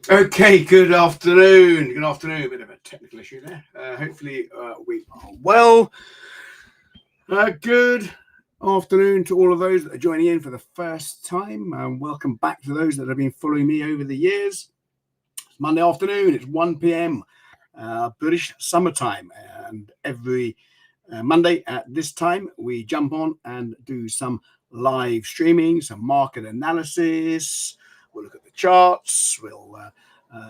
Okay, good afternoon. Good afternoon. A bit of a technical issue there. Hopefully, we are well. Good afternoon to all of those that are joining in for the first time. Welcome back to those that have been following me over the years. It's Monday afternoon. It's 1 p.m. British summertime, and every Monday at this time we jump on and do some live streaming, some market analysis. We'll look at the charts. We'll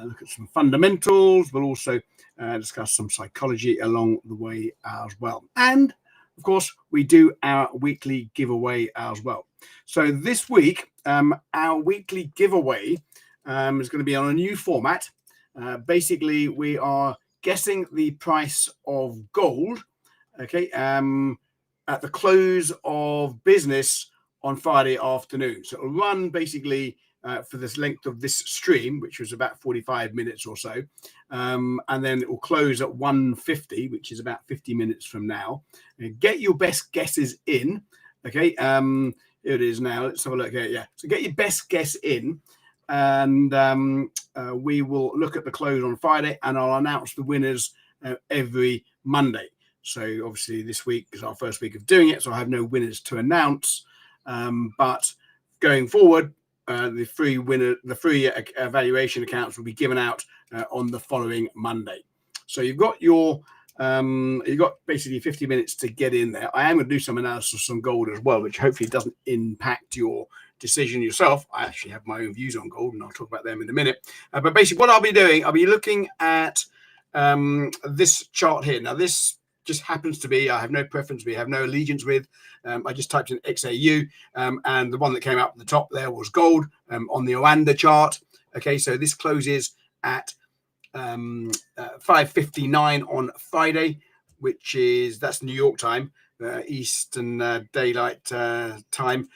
look at some fundamentals. We'll also discuss some psychology along the way as well. And of course, we do our weekly giveaway as well. So this week, our weekly giveaway is going to be on a new format. Basically, we are guessing the price of gold, okay, at the close of business on Friday afternoon. So it'll run basically for this length of this stream, which was about 45 minutes or so. And then it will close at 1:50, which is about 50 minutes from now. And get your best guesses in. Okay. Here it is now. Let's have a look here. Yeah. So get your best guess in. And we will look at the close on Friday, and I'll announce the winners every Monday. So obviously this week is our first week of doing it, so I have no winners to announce. But going forward, the free evaluation accounts will be given out on the following Monday. So you've got basically 50 minutes to get in there. I am going to do some analysis on gold as well, which hopefully doesn't impact your decision yourself. I actually have my own views on gold, and I'll talk about them in a minute. But basically, what I'll be doing, I'll be looking at this chart here. Now, this just happens to be, I have no preference, we have no allegiance with. I just typed in XAU, and the one that came up at the top there was gold on the Oanda chart. Okay, so this closes at 5:59 on Friday, that's New York time, Eastern Daylight Time,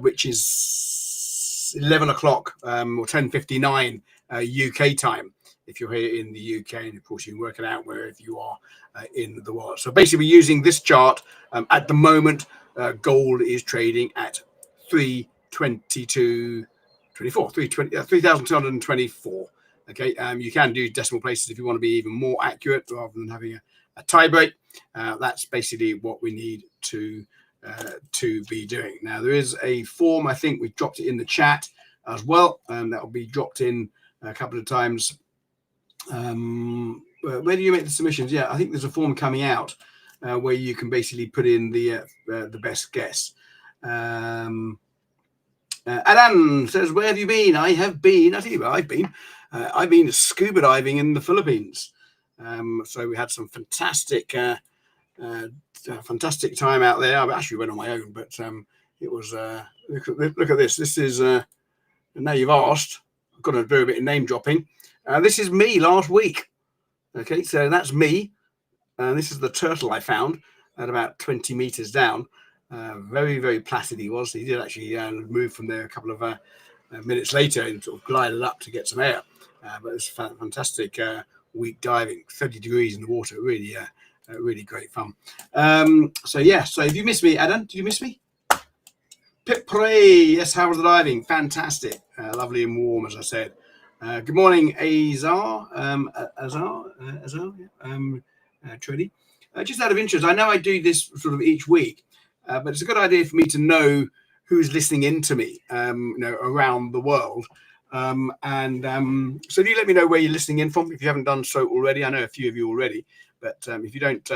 which is 11 o'clock or 10:59 UK time if you're here in the UK, and of course you can work it out wherever you are in the world. So basically we're using this chart. At the moment, gold is trading at 3,224. Okay, you can do decimal places if you want to be even more accurate rather than having a tie break. That's basically what we need to be doing. Now there is a form, I think we dropped it in the chat as well, and that will be dropped in a couple of times. Where do you make the submissions? Yeah, I think there's a form coming out where you can basically put in the best guess. Alan says, where have you been? I have been, I tell you where I've been. I've been scuba diving in the Philippines. So we had some fantastic time out there. I actually went on my own, but it was, look at this. This is, now you've asked, I've got to do a bit of name dropping. This is me last week. Okay, so that's me. This is the turtle I found at about 20 meters down. Very, very placid he was. He did actually move from there a couple of minutes later and sort of glided up to get some air. But it's fantastic week diving, 30 degrees in the water. Really, really great fun. So if you missed me, Adam, did you miss me? Pip Pray, yes, how was the diving? Fantastic. Lovely and warm, as I said. Good morning, Azar. Trudy. Just out of interest, I know I do this sort of each week, but it's a good idea for me to know who's listening in to me, around the world. So do you let me know where you're listening in from if you haven't done so already? I know a few of you already, but if you don't,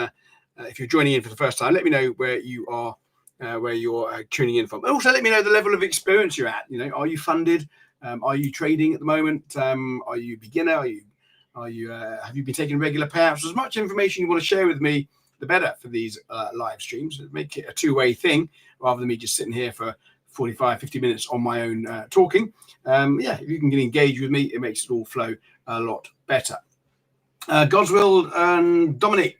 if you're joining in for the first time, let me know where you are, where you're tuning in from. And also let me know the level of experience you're at. Are you funded? Are you trading at the moment? Are you beginner? Have you been taking regular payouts? As much information you want to share with me, the better for these live streams. Make it a two-way thing rather than me just sitting here for 45, 50 minutes on my own talking. If you can get engaged with me, it makes it all flow a lot better. Goswell and Dominic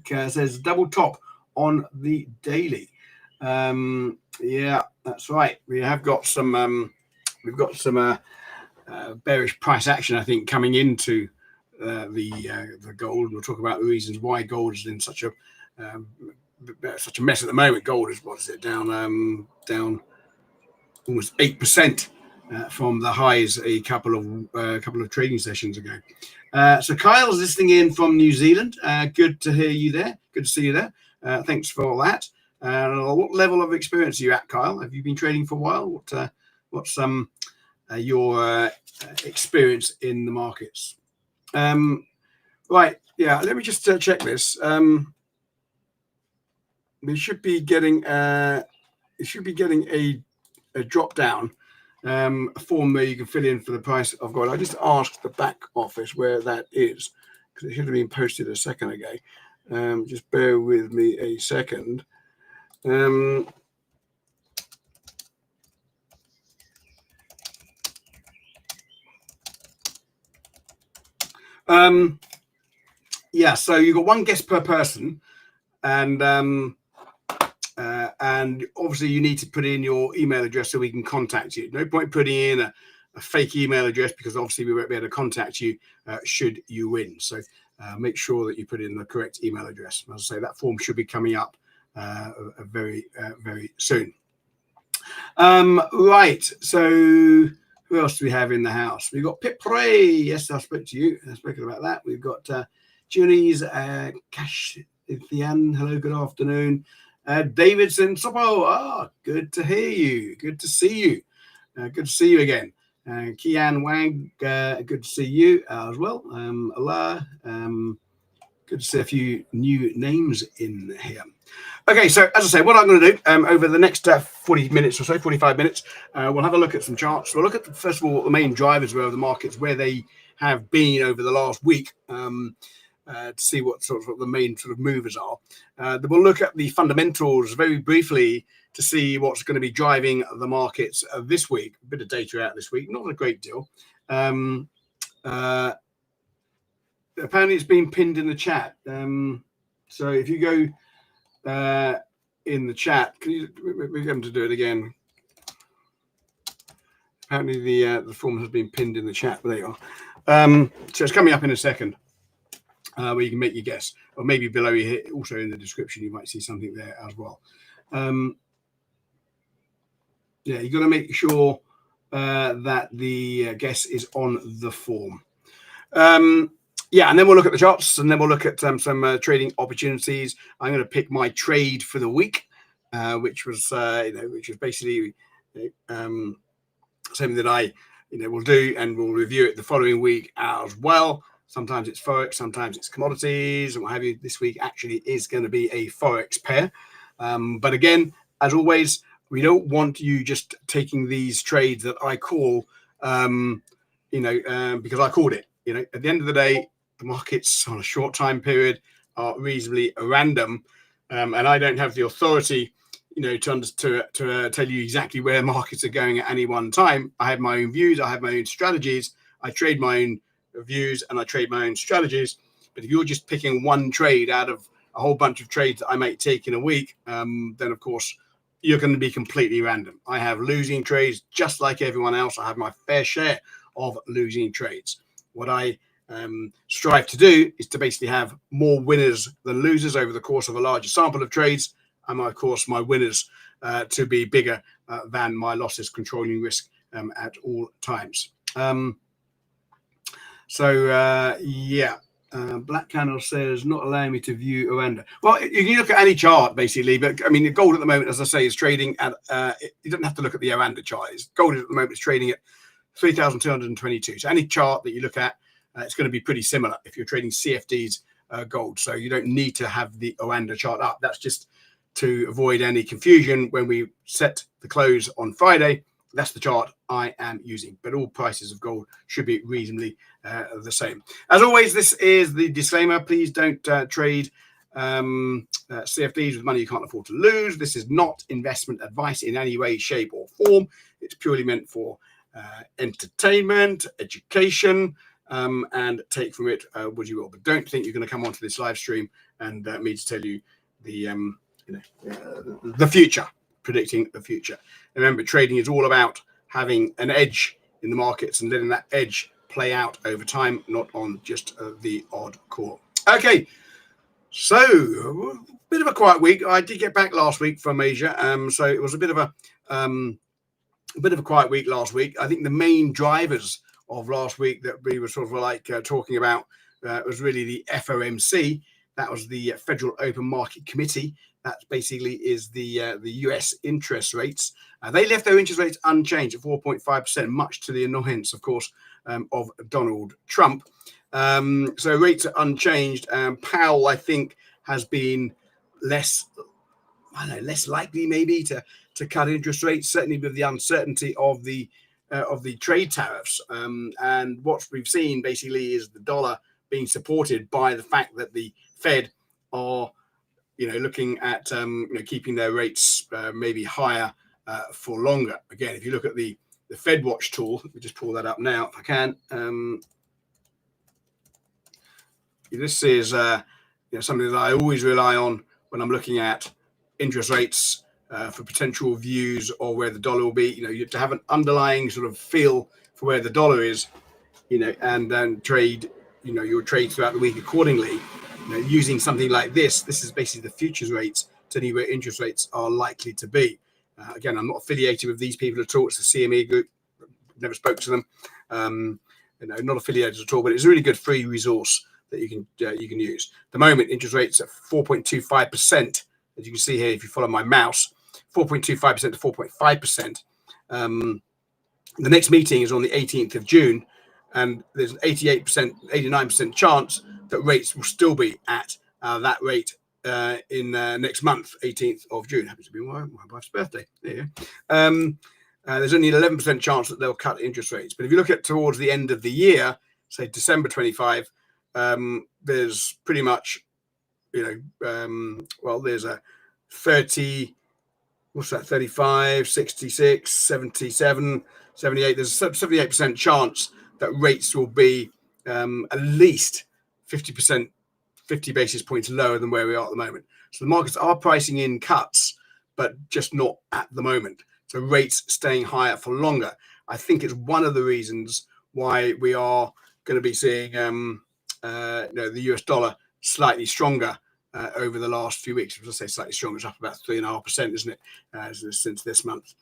says double top on the daily. Yeah, that's right. We have got some. We've got some bearish price action, I think, coming into the gold. We'll talk about the reasons why gold is in such a mess at the moment. Gold is, what is it, down almost 8% from the highs a couple of trading sessions ago. So Kyle's listening in from New Zealand. Good to hear you there. Good to see you there. Thanks for all that. What level of experience are you at, Kyle? Have you been trading for a while? What's your experience in the markets? Right. Yeah. Let me just check this. We should be getting a drop down a form where you can fill in for the price of gold. I just asked the back office where that is because it should have been posted a second ago. Just bear with me a second. Yeah, so you've got one guest per person, and obviously you need to put in your email address so we can contact you. No point putting in a fake email address because obviously we won't be able to contact you should you win. So make sure that you put in the correct email address. As I say, that form should be coming up very soon. Right, so who else do we have in the house? We've got Pip Prey. Yes, I spoke to you. I've spoken about that. We've got Julie's Cash Ithian. Hello, good afternoon. Davidson Sopo. Good to hear you. Good to see you. Good to see you again. Kian Wang. Good to see you as well. Allah. Good to see a few new names in here. Okay, so as I say, what I'm going to do over the next 40 minutes or so, 45 minutes, we'll have a look at some charts. We'll look at, first of all, what the main drivers were of the markets, where they have been over the last week, to see what sort of the main sort of movers are. Then we'll look at the fundamentals very briefly to see what's going to be driving the markets this week. A bit of data out this week, not a great deal. Apparently it's been pinned in the chat. So if you go in the chat, we're going to do it again. Apparently the form has been pinned in the chat. There you are. So it's coming up in a second, where you can make your guess, or maybe below here, also in the description, you might see something there as well. Yeah, you've got to make sure that the guess is on the form. Yeah, and then we'll look at the charts, and then we'll look at some trading opportunities. I'm going to pick my trade for the week, which was basically something that I will do, and we'll review it the following week as well. Sometimes it's Forex, sometimes it's commodities, and what have you. This week actually is going to be a Forex pair. But again, as always, we don't want you just taking these trades that I call, because I called it. At the end of the day, the markets on a short time period are reasonably random, and I don't have the authority, to tell you exactly where markets are going at any one time. I have my own views, I have my own strategies, I trade my own views, and I trade my own strategies. But if you're just picking one trade out of a whole bunch of trades that I might take in a week, then of course you're going to be completely random. I have losing trades just like everyone else. I have my fair share of losing trades. What I strive to do is to basically have more winners than losers over the course of a larger sample of trades, and of course my winners to be bigger than my losses, controlling risk at all times. Black Candle says not allowing me to view Oranda. Well, you can look at any chart basically, but I mean the gold at the moment, as I say, is trading at you don't have to look at the Oranda chart. Gold at the moment is trading at 3,222. So any chart that you look at, it's going to be pretty similar if you're trading CFDs gold. So you don't need to have the Oranda chart up. That's just to avoid any confusion when we set the close on Friday. That's the chart I am using, but all prices of gold should be reasonably the same. As always, this is the disclaimer. Please don't trade CFDs with money you can't afford to lose. This is not investment advice in any way, shape, or form. It's purely meant for entertainment, education, and take from it what you will. But don't think you're going to come onto this live stream and me to tell you the future, predicting the future. Remember, trading is all about having an edge in the markets and letting that edge play out over time, not on just the odd call. Okay, so a bit of a quiet week. I did get back last week from Asia, so it was a bit of a a bit of a quiet week last week. I think the main drivers of last week that we were sort of like talking about was really the FOMC. That was the Federal Open Market Committee. That basically is the US interest rates. They left their interest rates unchanged at 4.5%, much to the annoyance, of course, of Donald Trump. So rates are unchanged. Powell, I think, has been less likely maybe to cut interest rates, certainly with the uncertainty of the trade tariffs. And what we've seen basically is the dollar being supported by the fact that the Fed are looking at keeping their rates maybe higher for longer. Again, if you look at the Fed Watch tool, let me just pull that up now if I can. This is something that I always rely on when I'm looking at interest rates for potential views or where the dollar will be. You have to have an underlying sort of feel for where the dollar is, and then trade, your trade throughout the week accordingly. Using something like this. This is basically the futures rates, telling you where interest rates are likely to be. Again, I'm not affiliated with these people at all. It's the CME group. Never spoke to them. Not affiliated at all, but it's a really good free resource that you can use. At the moment, interest rates at 4.25%. As you can see here, if you follow my mouse, 4.25% to 4.5%. The next meeting is on the 18th of June, and there's an 88%, 89% chance that rates will still be at that rate in next month, 18th of June. Happens to be my wife's birthday. There you go. There's only an 11% chance that they'll cut interest rates. But if you look at towards the end of the year, say December 25, there's pretty much, there's a 30, what's that, 35, 66, 77, 78. There's a 78% chance that rates will be at least 50%, 50 basis points lower than where we are at the moment. So the markets are pricing in cuts, but just not at the moment. So rates staying higher for longer. I think it's one of the reasons why we are going to be seeing the US dollar slightly stronger over the last few weeks. As I say, slightly stronger. It's up about 3.5%, isn't it, since this month.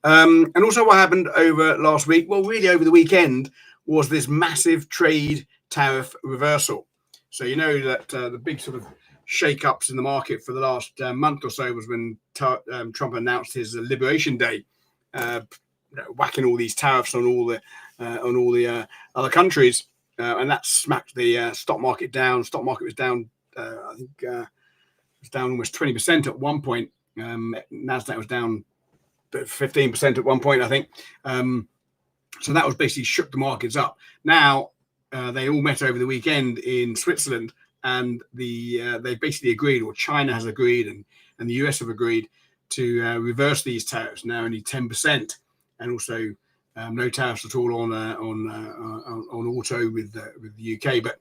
And also what happened over last week, well, really over the weekend, was this massive trade tariff reversal. So you know that the big sort of shake-ups in the market for the last month or so was when Trump announced his Liberation Day, whacking all these tariffs on all the other countries, and that smacked the stock market down. Stock market was down, I think, it was down almost 20% at one point. NASDAQ was down 15% at one point, I think. So that was basically shook the markets up. Now they all met over the weekend in Switzerland, and they basically agreed, or China has agreed, and the US have agreed to reverse these tariffs. Now only 10%, and also no tariffs at all on auto with the UK. But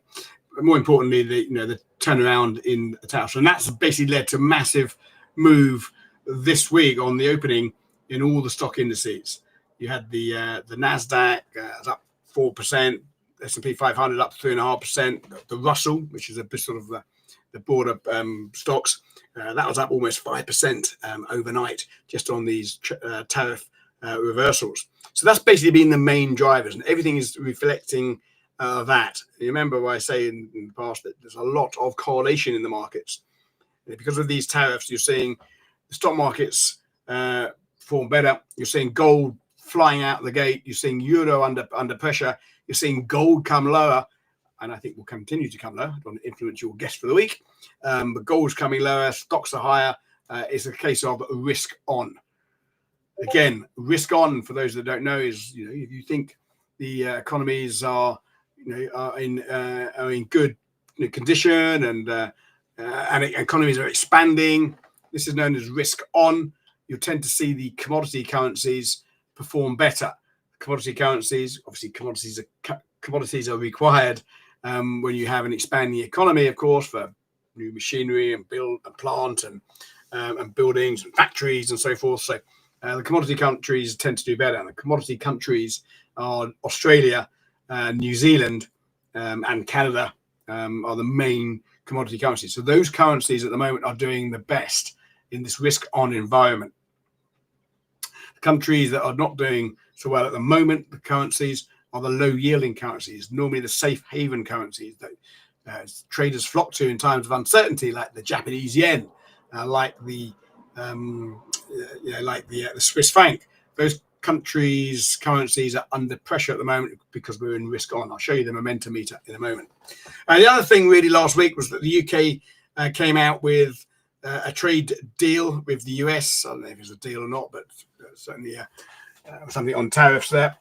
more importantly, the turnaround in the tariffs, and that's basically led to a massive move this week on the opening in all the stock indices. You had the NASDAQ up 4%, S&P 500 up 3.5%, the Russell, which is a bit sort of the broader stocks, that was up almost 5% overnight, just on these tariff reversals. So that's basically been the main drivers, and everything is reflecting that. You remember what I say in the past that there's a lot of correlation in the markets. Because of these tariffs, you're seeing the stock markets perform better. You're seeing gold flying out the gate. You're seeing euro under pressure. You're seeing gold come lower, and I think will continue to come lower. I don't want to influence your guess for the week, but gold's coming lower. Stocks are higher. It's a case of risk on. Again, risk on, for those that don't know, is if you think the economies are in good condition and economies are expanding, this is known as risk on. You'll tend to see the commodity currencies perform better. Commodity currencies, obviously, commodities are required when you have an expanding economy, of course, for new machinery and plant and buildings and factories and so forth. So the commodity countries tend to do better. And the commodity countries are Australia, New Zealand, and Canada are the main commodity currencies. So those currencies at the moment are doing the best in this risk-on environment. The countries that are not doing so well at the moment, the currencies are the low yielding currencies, normally the safe haven currencies that traders flock to in times of uncertainty, like the Japanese yen, like the Swiss franc. Those countries' currencies are under pressure at the moment because we're in risk on. I'll show you the momentum meter in a moment. The other thing really last week was that the UK came out with a trade deal with the US. I don't know if it's a deal or not, but certainly something on tariffs there.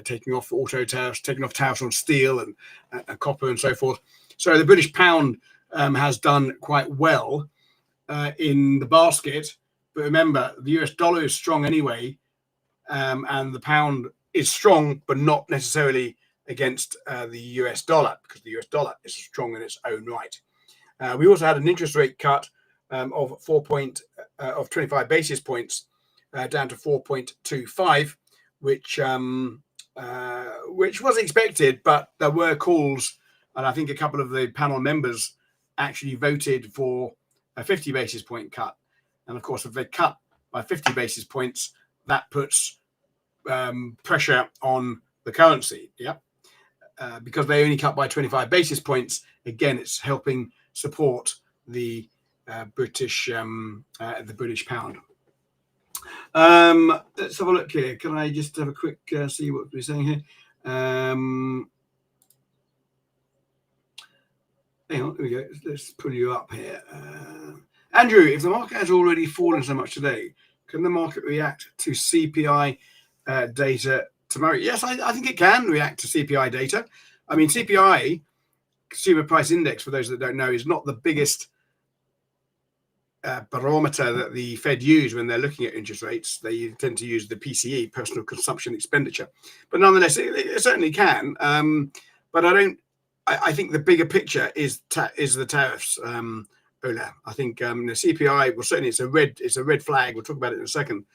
Taking off auto tariffs, taking off tariffs on steel and copper and so forth. So the British pound has done quite well in the basket. But remember, the US dollar is strong anyway, and the pound is strong, but not necessarily against the US dollar, because the US dollar is strong in its own right. We also had an interest rate cut of 25 basis points down to 4.25, which was expected, but there were calls, and I think a couple of the panel members actually voted for a 50 basis point cut. And of course, if they cut by 50 basis points, that puts pressure on the currency. Yeah. Because they only cut by 25 basis points, again, it's helping support the British pound. Let's have a look here. Can I just have a quick see what we're saying here? Hang on, here we go. Let's pull you up here. Andrew, if the market has already fallen so much today, can the market react to CPI data tomorrow? Yes, I think it can react to CPI data. I mean, CPI, Consumer Price Index, for those that don't know, is not the biggest barometer that the Fed use when they're looking at interest rates. They tend to use the PCE, Personal Consumption Expenditure. But nonetheless, it certainly can. But I think the bigger picture is the tariffs, Ola. I think the CPI, well, certainly it's a red flag. We'll talk about it in a second,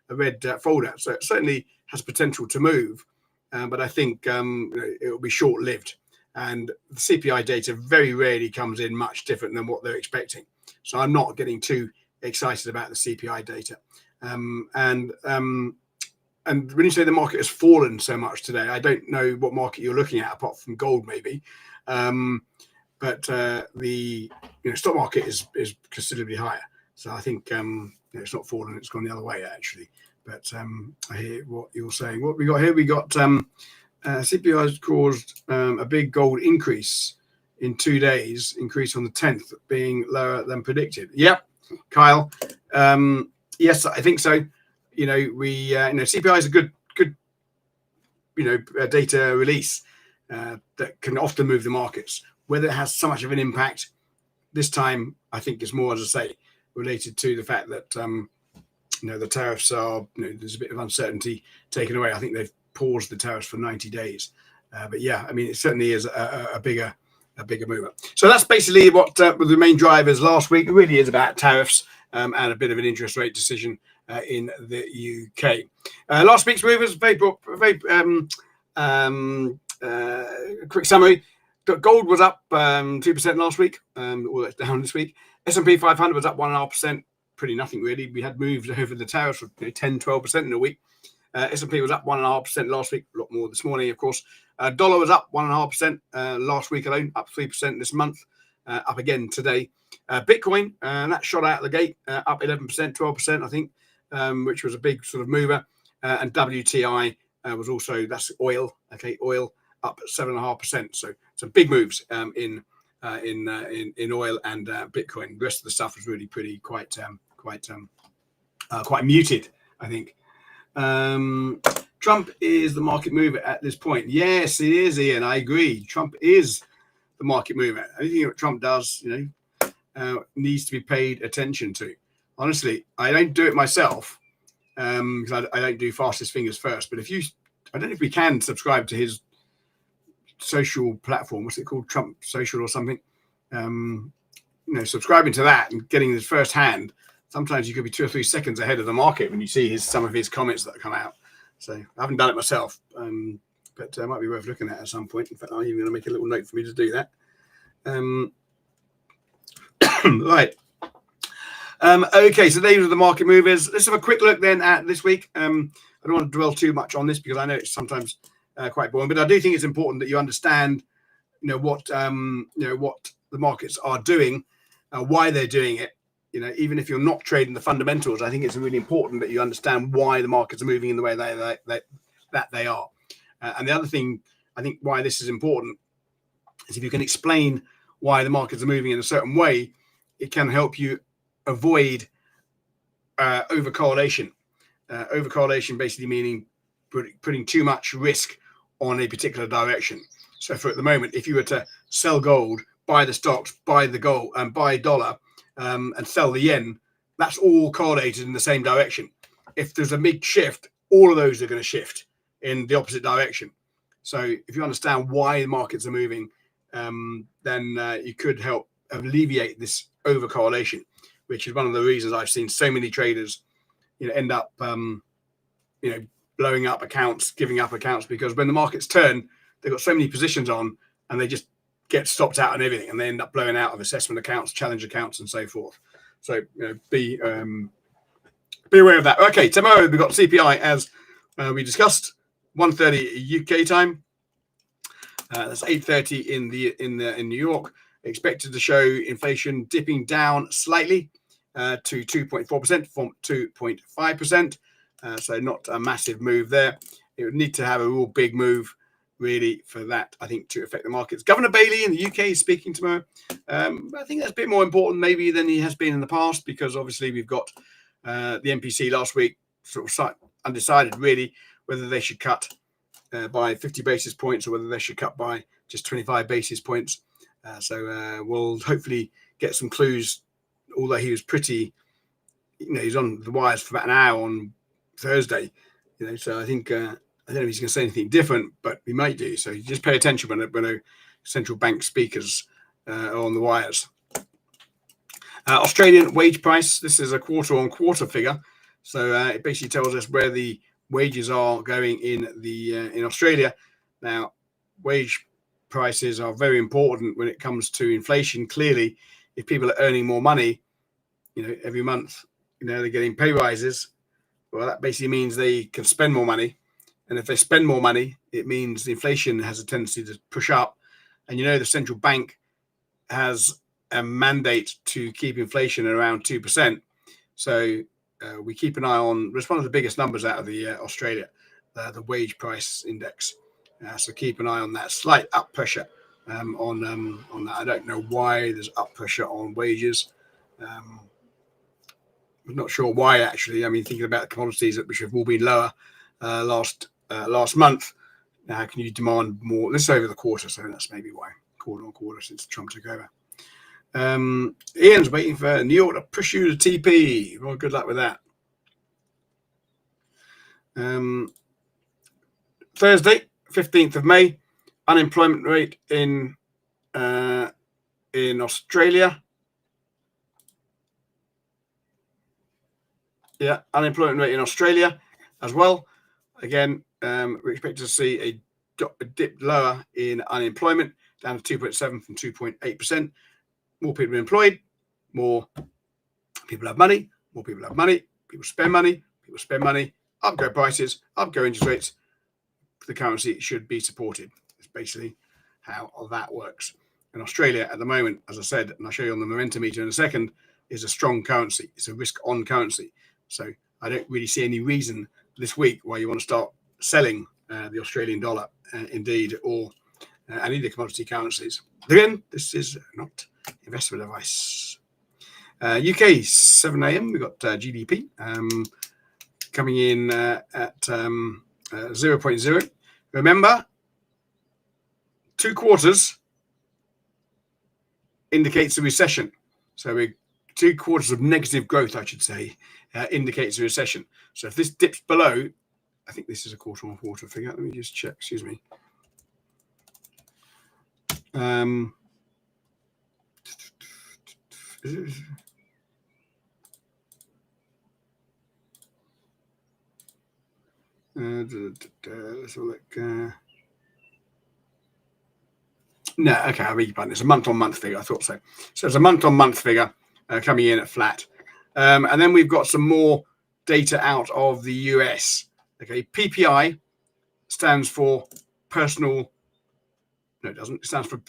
a red folder. So it certainly has potential to move. But I think it will be short-lived. And the CPI data very rarely comes in much different than what they're expecting. So I'm not getting too excited about the CPI data. And when you say the market has fallen so much today, I don't know what market you're looking at apart from gold, maybe. But the stock market is considerably higher. So I think it's not fallen; it's gone the other way actually. But I hear what you're saying. What we got here? We got CPI has caused a big gold increase in 2 days, increase on the 10th, being lower than predicted. Yep, Kyle. Yes, I think so. CPI is a good data release that can often move the markets. Whether it has so much of an impact this time, I think is more, as I say, related to the fact that the tariffs are, there's a bit of uncertainty taken away. I think they've paused the tariffs for 90 days. But yeah, I mean, it certainly is a bigger mover. So that's basically what were the main drivers last week. It really is about tariffs and a bit of an interest rate decision in the UK. Last week's move was very quick summary. Gold was up 2% last week. All that's down this week. S&P 500 was up 1.5%. Pretty nothing really. We had moved over the tariffs of 10-12% in a week. S&P was up 1.5% last week, a lot more this morning, of course. Dollar was up 1.5% last week alone, up 3% this month, up again today. Bitcoin, that shot out of the gate, up 11%, 12%, I think, which was a big sort of mover. And WTI was also, that's oil, okay, oil up 7.5%. So some big moves in oil and Bitcoin. The rest of the stuff was really pretty quite muted, I think. Trump is the market mover at this point. Yes, it is, Ian. I agree. Trump is the market mover. Anything that Trump does, needs to be paid attention to. Honestly, I don't do it myself because I don't do fastest fingers first. But I don't know if we can subscribe to his social platform. What's it called? Trump Social or something. Subscribing to that and getting this firsthand. Sometimes you could be 2 or 3 seconds ahead of the market when you see some of his comments that come out. So I haven't done it myself, but it might be worth looking at some point. In fact, I'm even going to make a little note for me to do that. Right. Okay, so these are the market movers. Let's have a quick look then at this week. I don't want to dwell too much on this because I know it's sometimes quite boring, but I do think it's important that you understand, what the markets are doing, why they're doing it. Even if you're not trading the fundamentals, I think it's really important that you understand why the markets are moving in the way that they are. And the other thing, I think, why this is important is if you can explain why the markets are moving in a certain way, it can help you avoid overcorrelation. Overcorrelation basically meaning putting too much risk on a particular direction. So for at the moment, if you were to sell gold, buy the stocks, buy the gold, and buy dollar, and sell the yen, that's all correlated in the same direction. If there's a big shift, all of those are going to shift in the opposite direction. So if you understand why the markets are moving, then you could help alleviate this overcorrelation, which is one of the reasons I've seen so many traders, end up, blowing up accounts, giving up accounts, because when the markets turn, they've got so many positions on, and they just get stopped out and everything, and they end up blowing out of assessment accounts, challenge accounts, and so forth. So be aware of that. Okay, tomorrow we've got CPI as we discussed, 1:30 UK time. That's 8:30 in New York. Expected to show inflation dipping down slightly to 2.4% from 2.5%. So not a massive move there. It would need to have a real big move, really, for that, I think, to affect the markets. Governor Bailey in the UK is speaking tomorrow. I think that's a bit more important maybe than he has been in the past, because obviously we've got the MPC last week sort of undecided really whether they should cut by 50 basis points or whether they should cut by just 25 basis points. So we'll hopefully get some clues, although he was pretty, he's on the wires for about an hour on Thursday, so I think, I don't know if he's going to say anything different, but he might do. So you just pay attention when central bank speakers are on the wires. Australian wage price. This is a quarter-on-quarter figure. So it basically tells us where the wages are going in Australia. Now, wage prices are very important when it comes to inflation. Clearly, if people are earning more money, every month, they're getting pay rises. Well, that basically means they can spend more money. And if they spend more money, it means the inflation has a tendency to push up. And the central bank has a mandate to keep inflation around 2%. So we keep an eye on, it's one of the biggest numbers out of the Australia, the wage price index. So keep an eye on that. Slight up pressure on that. I don't know why there's up pressure on wages. I'm not sure why, actually. I mean, thinking about the commodities which have all been lower last month. Now, how can you demand more? This is over the quarter, so that's maybe why. Quarter on quarter since Trump took over. Ian's waiting for New York to push you to TP. Well, good luck with that. Thursday, 15th of May, unemployment rate in Australia. Yeah, unemployment rate in Australia as well. Again, we expect to see a dip lower in unemployment, down to 2.7 from 2.8%. More people employed, more people have money, more people have money, people spend money, up go prices, up go interest rates. The currency should be supported. It's basically how that works. And Australia at the moment, as I said, and I'll show you on the momentum meter in a second, is a strong currency. It's a risk-on currency. So I don't really see any reason this week why you want to start selling the Australian dollar, indeed, or any of the commodity currencies. Again, this is not investment advice. UK, 7 a.m. We've got GDP coming in at 0.0. Remember, 2 quarters indicates a recession. So we're 2 quarters of negative growth, I should say, indicates a recession. So if this dips below, I think this is a quarter-on-quarter figure. Let me just check. Excuse me. Let's look. No, okay, I read it. It's a month-on-month figure. I thought so. So it's a month-on-month figure coming in at flat. And then we've got some more data out of the US. Okay, PPI stands for personal. No, it doesn't. It stands for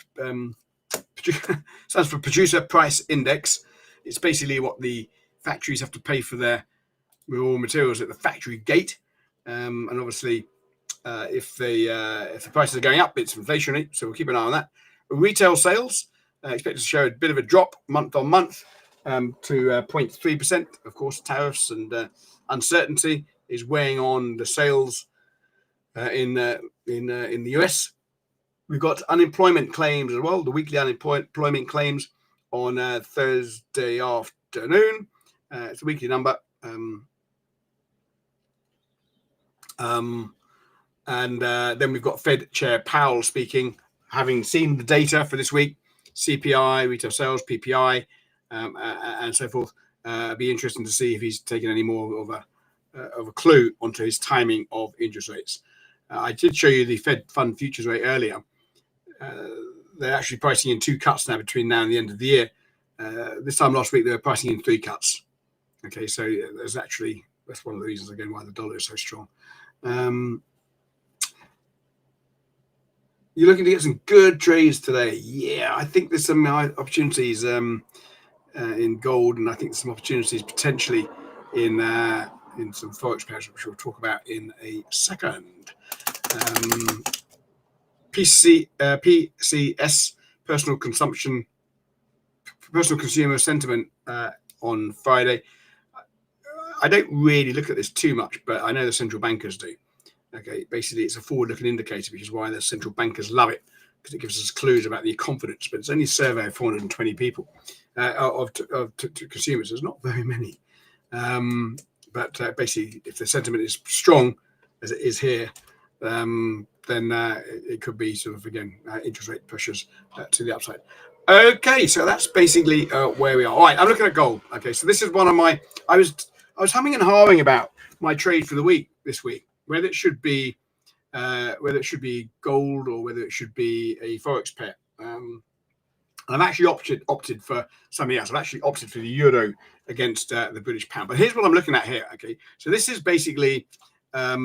stands for Producer Price Index. It's basically what the factories have to pay for their raw materials at the factory gate, and obviously, if the prices are going up, it's inflationary. So we'll keep an eye on that. Retail sales expected to show a bit of a drop month on month to 0.3%. Of course, tariffs and uncertainty is weighing on the sales in the US. We've got unemployment claims as well. The weekly unemployment claims on Thursday afternoon. It's a weekly number. And then we've got Fed Chair Powell speaking, having seen the data for this week, CPI, retail sales, PPI, and so forth. It'd be interesting to see if he's taken any more of a clue onto his timing of interest rates. I did show you the Fed Fund futures rate earlier. They're actually pricing in 2 cuts now between now and the end of the year. This time last week, they were pricing in 3 cuts. Okay, so that's one of the reasons, again, why the dollar is so strong. You're looking to get some good trades today. Yeah, I think there's some opportunities in gold, and I think there's some opportunities potentially in some Forex pairs, which we'll talk about in a second. PCS, personal consumer sentiment on Friday. I don't really look at this too much, but I know the central bankers do. Okay, basically it's a forward-looking indicator, which is why the central bankers love it, because it gives us clues about the confidence. But it's only a survey of 420 people of consumers. There's not very many. But basically, if the sentiment is strong, as it is here, then it could be sort of, again, interest rate pressures to the upside. Okay, so that's basically where we are. All right, I'm looking at gold. Okay, so this is one of my. I was humming and hawing about my trade for the week this week, whether it should be gold or whether it should be a Forex pair. I've actually opted for something else. I've actually opted for the euro against the British pound. But here's what I'm looking at here. Okay, so this is basically. For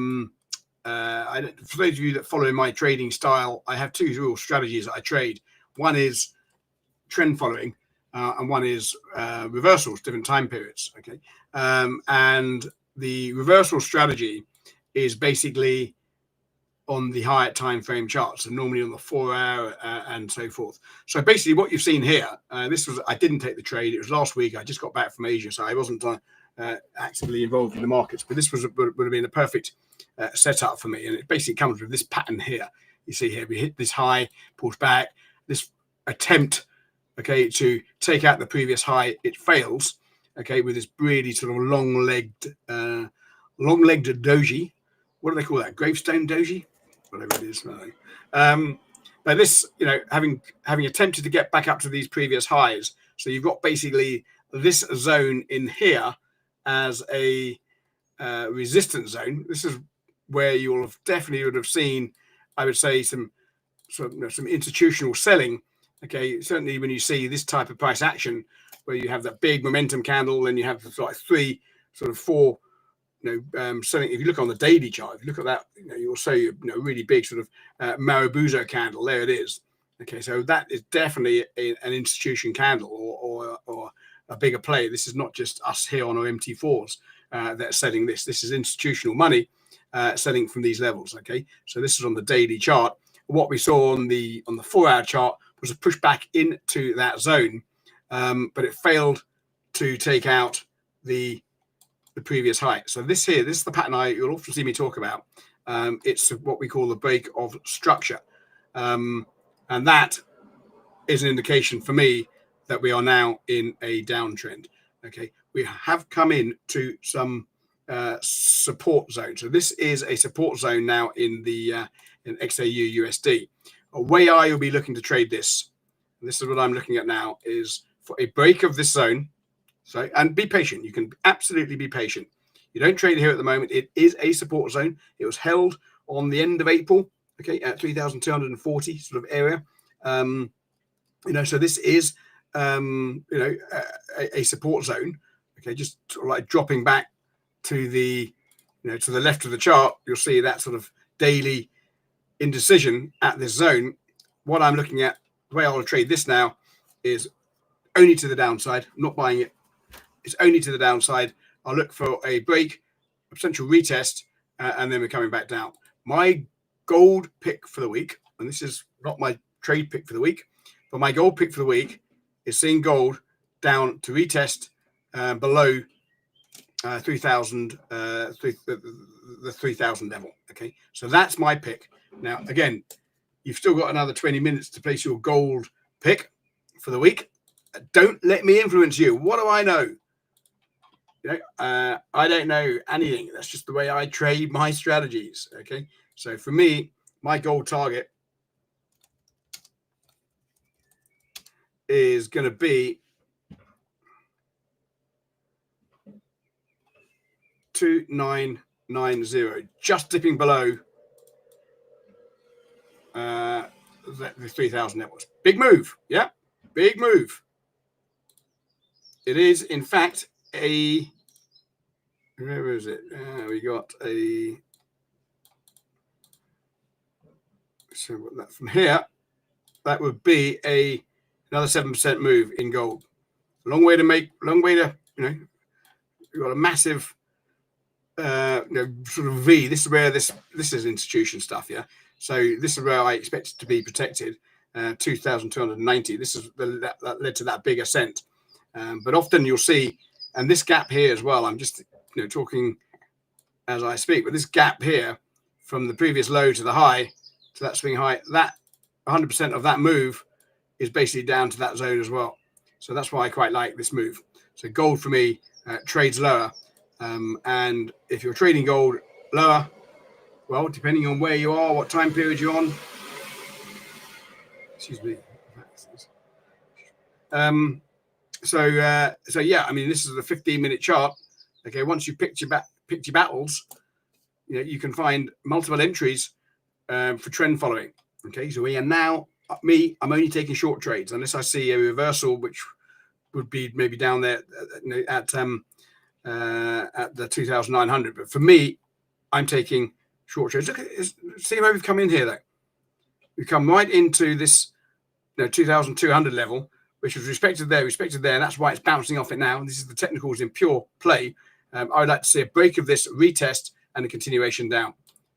those of you that follow my trading style, I have 2 real strategies that I trade. One is trend following, and one is reversals, different time periods. Okay, and the reversal strategy is basically on the higher time frame charts, and normally on the 4-hour and so forth. So basically, what you've seen here, I didn't take the trade. It was last week. I just got back from Asia, so I wasn't actively involved in the markets. But this would have been a perfect setup for me, and it basically comes with this pattern here. You see here, we hit this high, pulls back. This attempt, okay, to take out the previous high, it fails. Okay, with this really sort of long-legged doji. What do they call that? Gravestone doji, whatever it is. But this, having attempted to get back up to these previous highs, so you've got basically this zone in here as a resistance zone. This is where you will definitely would have seen, I would say, some institutional selling. Okay, certainly when you see this type of price action, where you have that big momentum candle, and you have like 3, sort of 4, selling. If you look on the daily chart, if you look at that, you'll see really big sort of Marubozu candle. There it is. Okay, so that is definitely an institution candle or a bigger play. This is not just us here on our MT4s that are selling this. This is institutional money selling from these levels. Okay, so this is on the daily chart. What we saw on the 4-hour chart was a push back into that zone, but it failed to take out the previous height. So this is the pattern you'll often see me talk about. It's what we call the break of structure, and that is an indication for me that we are now in a downtrend. Okay, we have come into some support zone. So this is a support zone now in the in XAU USD. A way I will be looking to trade this, and this is what I'm looking at now, is for a break of this zone. So, and be patient. You can absolutely be patient. You don't trade here at the moment. It is a support zone. It was held on the end of April, okay, at 3,240 sort of area. So this is, a support zone. Okay, just sort of like dropping back to the, to the left of the chart, you'll see that sort of daily indecision at this zone. What I'm looking at, the way I'll trade this now, is only to the downside. I'm not buying it. It's only to the downside. I'll look for a break, a potential retest, and then we're coming back down. My gold pick for the week, and this is not my trade pick for the week, but my gold pick for the week is seeing gold down to retest below 3,000, the 3,000 level. Okay, so that's my pick. Now, again, you've still got another 20 minutes to place your gold pick for the week. Don't let me influence you. What do I know? I don't know anything. That's just the way I trade my strategies. Okay, so for me, my gold target is going to be 2,990, just dipping below the 3,000 levels. Big move. Yeah, big move. It is, in fact, a, where is it? We got a, so that from here, that would be another 7% move in gold. Long way to, you've got a massive, sort of V. This is where this is institution stuff, yeah. So this is where I expect it to be protected. 2,290. This is that led to that big ascent. But often you'll see, and this gap here as well. I'm just talking as I speak, but this gap here from the previous low to the high to that swing high, that 100% of that move is basically down to that zone as well. So that's why I quite like this move. So gold for me trades lower, and if you're trading gold lower, well, depending on where you are, what time period you're on. Excuse me. So yeah, I mean, this is a 15-minute chart. Okay, once you picked your battles, you can find multiple entries for trend following. Okay, so we are now, I'm only taking short trades unless I see a reversal, which would be maybe down there at the 2,900. But for me, I'm taking short trades. Look, see where we've come in here, though. We've come right into this 2,200 level, which was respected there, and that's why it's bouncing off it now. This is the technicals in pure play. I would like to see a break of this, retest, and a continuation down.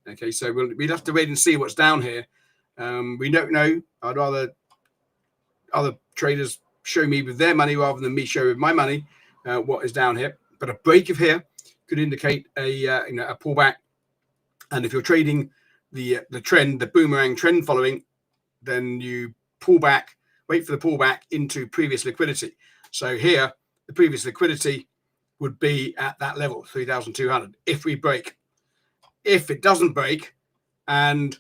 Okay, so we'd have to wait and see what's down here. We don't know. I'd rather other traders show me with their money rather than me show with my money what is down here. But a break of here could indicate a pullback. And if you're trading the trend, the boomerang trend following, then you pull back, wait for the pullback into previous liquidity. So here, the previous liquidity would be at that level, 3,200, if we break. If it doesn't break and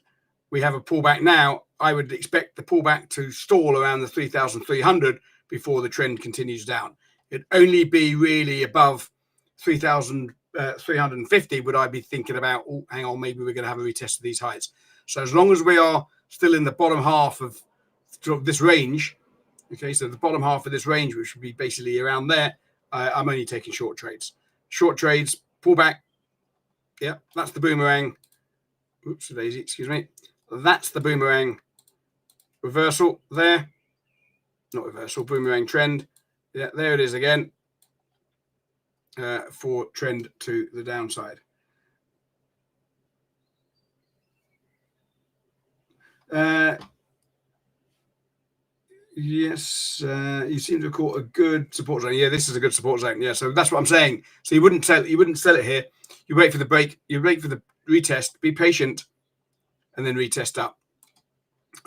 we have a pullback now, I would expect the pullback to stall around the 3,300 before the trend continues down. It'd only be really above 3,350 would I be thinking about, oh, hang on, maybe we're going to have a retest of these heights. So as long as we are still in the bottom half of this range, okay, so the bottom half of this range, which would be basically around there, I'm only taking short trades. Short trades, pullback. Yeah, that's the boomerang. Oops, daisy, excuse me. That's the boomerang reversal there. Not reversal, boomerang trend. Yeah, there it is again for trend to the downside. Yes, you seem to have caught a good support zone. Yeah, this is a good support zone. Yeah, so that's what I'm saying. So you wouldn't sell it here. You wait for the break. You wait for the retest. Be patient, and then retest up.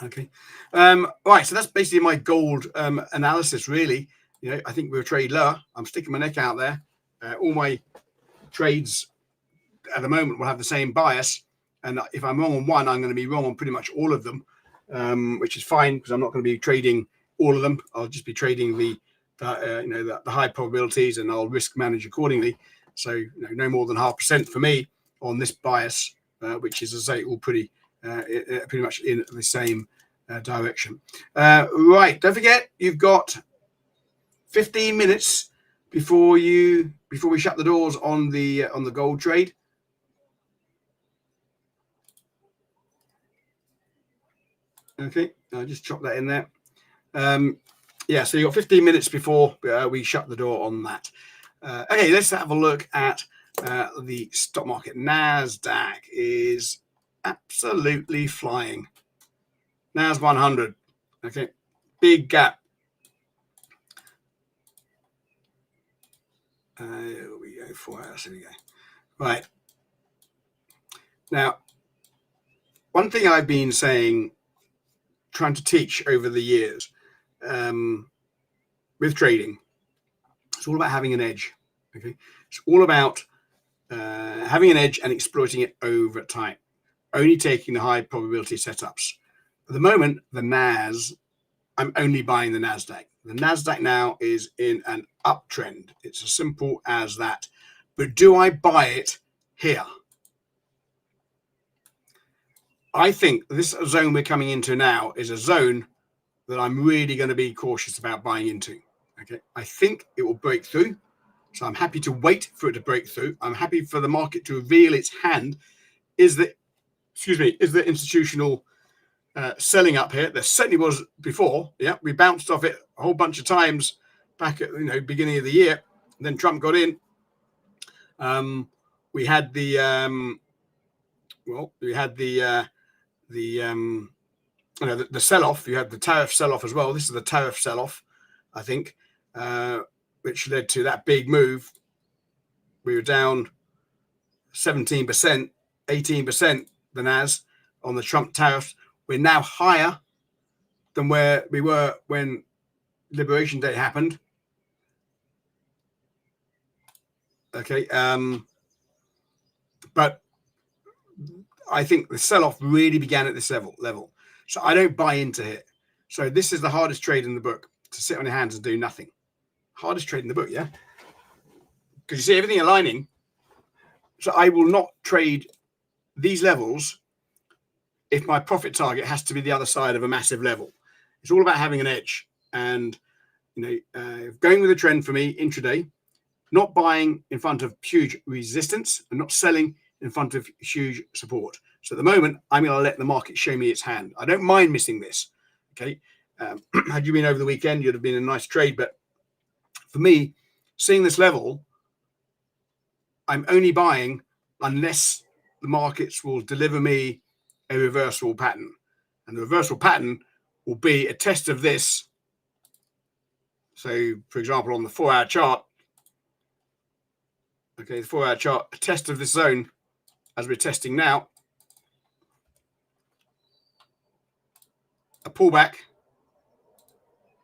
Okay. Right. So that's basically my gold analysis. Really, I think we'll trade lower. I'm sticking my neck out there. All my trades at the moment will have the same bias, and if I'm wrong on one, I'm going to be wrong on pretty much all of them, which is fine because I'm not going to be trading all of them. I'll just be trading the high probabilities, and I'll risk manage accordingly. So no more than 0.5% for me on this bias, which is, as I say, all pretty much in the same direction. Right. Don't forget, you've got 15 minutes before we shut the doors on the gold trade. Okay, I'll just chop that in there. Yeah, so you got 15 minutes before we shut the door on that. Okay, let's have a look at the stock market. NASDAQ is absolutely flying. NAS 100. Okay, big gap. Here we go, 4 hours. Here we go. Right. Now, one thing I've been saying, trying to teach over the years with trading, it's all about having an edge. Okay, it's all about having an edge and exploiting it over time, only taking the high probability setups. At the moment, the NAS, I'm only buying the NASDAQ. The NASDAQ now is in an uptrend. It's as simple as that. But do I buy it here? I think this zone we're coming into now is a zone that I'm really going to be cautious about buying into. Okay, I think it will break through. So I'm happy to wait for it to break through. I'm happy for the market to reveal its hand. Is the institutional selling up here? There certainly was before. Yeah, we bounced off it a whole bunch of times back at beginning of the year. Then Trump got in. We had the sell-off. You had the tariff sell-off as well. This is the tariff sell-off, I think, which led to that big move. We were down 17%, 18%, the NAS on the Trump tariffs. We're now higher than where we were when Liberation Day happened. Okay, but I think the sell-off really began at this level. So I don't buy into it. So this is the hardest trade in the book, to sit on your hands and do nothing. Hardest trade in the book, yeah? Because you see everything aligning. So I will not trade these levels if my profit target has to be the other side of a massive level. It's all about having an edge and going with a trend for me intraday, not buying in front of huge resistance and not selling in front of huge support. So at the moment, I'm going to let the market show me its hand. I don't mind missing this. Okay. Had you been over the weekend, you'd have been a nice trade. But for me, seeing this level, I'm only buying unless the markets will deliver me a reversal pattern. And the reversal pattern will be a test of this. So, for example, on the 4-hour chart, okay, the 4-hour chart, a test of this zone as we're testing now, a pullback,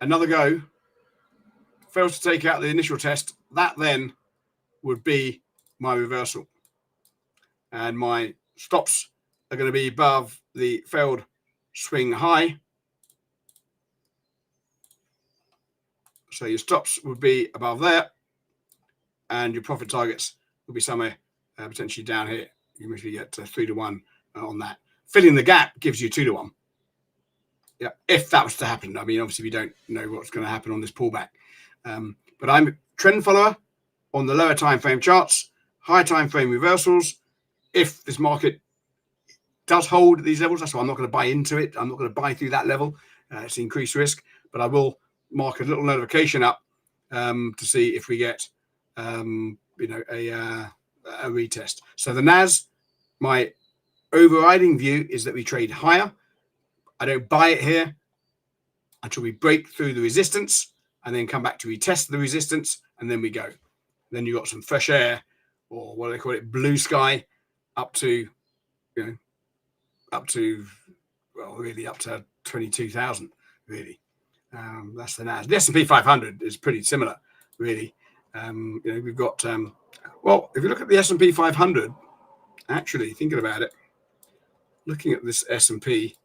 another go, fails to take out the initial test, that then would be my reversal. And my stops are going to be above the failed swing high. So your stops would be above there, and your profit targets will be somewhere potentially down here. You usually get 3-1 on that. Filling the gap gives you 2-1. Yeah, if that was to happen. I mean, obviously we don't know what's going to happen on this pullback. But I'm a trend follower on the lower time frame charts, high time frame reversals. If this market does hold these levels, that's why I'm not going to buy into it. I'm not going to buy through that level. It's increased risk, but I will mark a little notification up to see if we get a retest. So the NAS, my overriding view is that we trade higher. I don't buy it here until we break through the resistance and then come back to retest the resistance, and then we go. Then you got some fresh air, or what do they call it, blue sky, up to really up to 22,000, really. That's the NAS. The S&P 500 is pretty similar, really. We've got, if you look at the S&P 500, actually thinking about it, looking at this S&P,